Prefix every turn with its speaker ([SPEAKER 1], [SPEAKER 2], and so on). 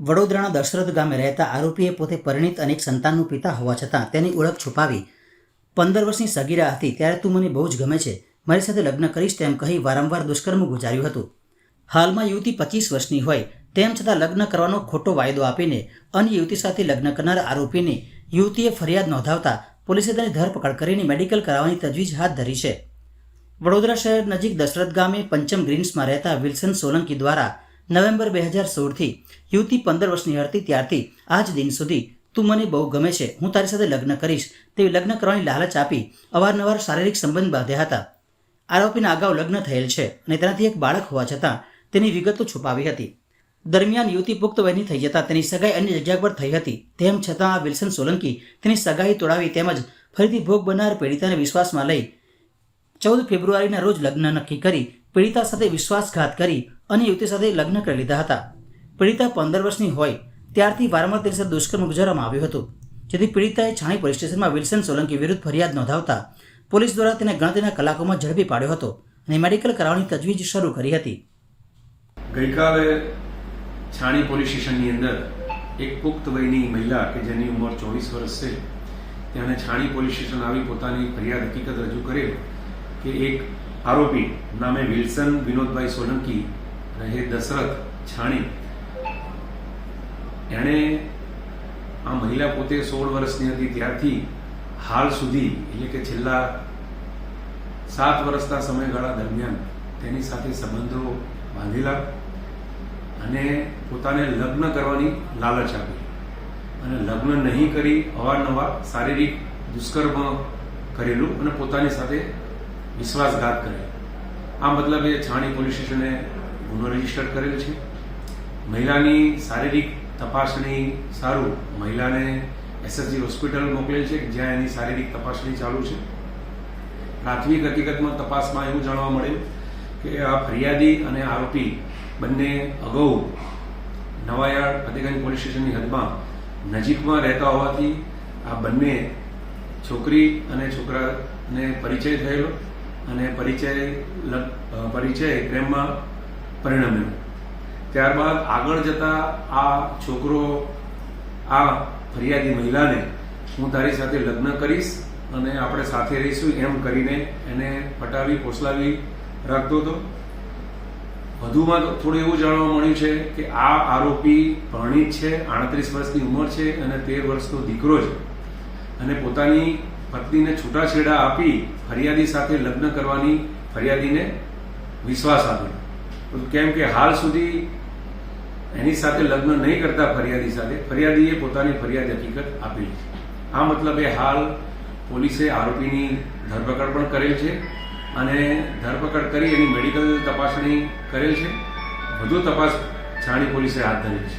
[SPEAKER 1] વડોદરાના દશરથ ગામે રહેતા આરોપીએ પોતે પરિણીત અને એક સંતાનનું પિતા હોવા છતાં તેની ઓળખ છુપાવી 15 વર્ષની સગીરા હતી ત્યારે તું મને બહુ જ ગમે છે, મારી સાથે લગ્ન કરીશ તેમ કહી વારંવાર દુષ્કર્મ ગુજાર્યું હતું. હાલમાં યુવતી 25 વર્ષની હોય તેમ છતાં લગ્ન કરવાનો ખોટો વાયદો આપીને અન્ય યુવતી સાથે લગ્ન કરનાર આરોપીની યુવતીએ ફરિયાદ નોંધાવતા પોલીસે તેની ધરપકડ કરીને મેડિકલ કરાવવાની તજવીજ હાથ ધરી છે. વડોદરા શહેર નજીક દશરથ ગામે પંચમ ગ્રીન્સમાં રહેતા વિલ્સન સોલંકી દ્વારા નવેમ્બર 2016થી યુવતી 15 વર્ષની હતી ત્યારથી આજ દિન સુધી તું મને બહુ ગમે છે, હું તારી સાથે લગ્ન કરીશ તેવી લગ્ન કરવાની લાલચ આપી અવારનવાર શારીરિક સંબંધ બાંધ્યા હતા. આરોપીના અગાઉ લગ્ન થયેલ છે અને તેનાથી એક બાળક હોવા છતાં તેની વિગતો છુપાવી હતી. દરમિયાન યુવતી પુખ્ત વયની થઈ જતાં તેની સગાઈ અન્ય જગ્યા પર થઈ હતી. તેમ છતાં આ વિલ્સન સોલંકી તેની સગાઈ તોડાવી તેમજ ફરીથી ભોગ બનનાર પીડિતાને વિશ્વાસમાં લઈ 14 ફેબ્રુઆરીના રોજ લગ્ન નક્કી કરી પીડિતા સાથે વિશ્વાસઘાત કરી અન્ય યુવતી સાથે લગ્ન કરી લીધા હતા. પીડિતા 15 વર્ષની હોય ત્યારથી વારંવાર તેની સાથે દુષ્કર્મ ગુજારવામાં આવ્યું હતું, જેથી પીડિતાએ છાણી પોલીસ સ્ટેશનમાં વિલ્સન સોલંકી વિરુદ્ધ ફરિયાદ નોંધાવતા પોલીસ દ્વારા તેને ગણતરીના કલાકોમાં ઝડપી પાડ્યો હતો અને મેડિકલ કરાવવાની તજવીજ શરૂ કરી હતી.
[SPEAKER 2] ગઈકાલે છાણી પોલીસ સ્ટેશનની અંદર એક પુખ્ત વયની મહિલા કે જેની ઉંમર 24 વર્ષ છે તેણે છાણી પોલીસ સ્ટેશન આવી પોતાની ફરિયાદ હકીકત રજૂ કરેલ કે એક આરોપી નામે વિલ્સન વિનોદભાઈ સોલંકી રહે દશરથ છાણી, એણે આ મહિલા પોતે 16 વર્ષની હતી ત્યારથી હાલ સુધી એટલે કે છેલ્લા 7 વર્ષના સમયગાળા દરમિયાન તેની સાથે સંબંધો બાંધેલા અને પોતાને લગ્ન કરવાની લાલચ આપી અને લગ્ન નહીં કરી અવારનવાર શારીરિક દુષ્કર્મ કરેલું અને પોતાની સાથે વિશ્વાસઘાત કરેલ. આ મતલબ એ છાણી પોલીસ સ્ટેશને ગુનો રજીસ્ટર કરેલ છે. મહિલાની શારીરિક તપાસણી સારું મહિલાને એસએસજી હોસ્પિટલ મોકલેલ છે જ્યાં એની શારીરિક તપાસણી ચાલુ છે. પ્રાથમિક હકીકતમાં તપાસમાં એવું જાણવા મળ્યું કે આ ફરિયાદી અને આરોપી બંને અગાઉ નવાયાર્ડ ફતેગંજ પોલીસ સ્ટેશનની હદમાં નજીકમાં રહેતા હોવાથી આ બંને છોકરી અને છોકરાને પરિચય થયેલો અને પરિચય પ્રેમમાં પરિણમ્યો. ત્યારબાદ આગળ જતા આ છોકરો આ ફરિયાદી મહિલાને હું તારી સાથે લગ્ન કરીશ અને આપણે સાથે રહીશું એમ કરીને એને પટાવી પોસલાવી રાખતો હતો. વધુમાં થોડું એવું જાણવા મળ્યું છે કે આ આરોપી પરણિત છે, 38 વર્ષની ઉંમર છે અને 13 વર્ષનો દીકરો છે અને પોતાની પત્નીને છૂટાછેડા આપી ફરિયાદી સાથે લગ્ન કરવાની ફરિયાદીને વિશ્વાસ આપ્યો. કેમ કે હાલ સુધી એની સાથે લગ્ન નહીં કરતા ફરિયાદીએ પોતાની ફરિયાદ હકીકત આપેલી છે. આ મતલબે હાલ પોલીસે આરોપીની ધરપકડ પણ કરેલ છે અને ધરપકડ કરી એની મેડિકલ તપાસણી કરેલ છે. વધુ તપાસ છાણી પોલીસે હાથ ધરી છે.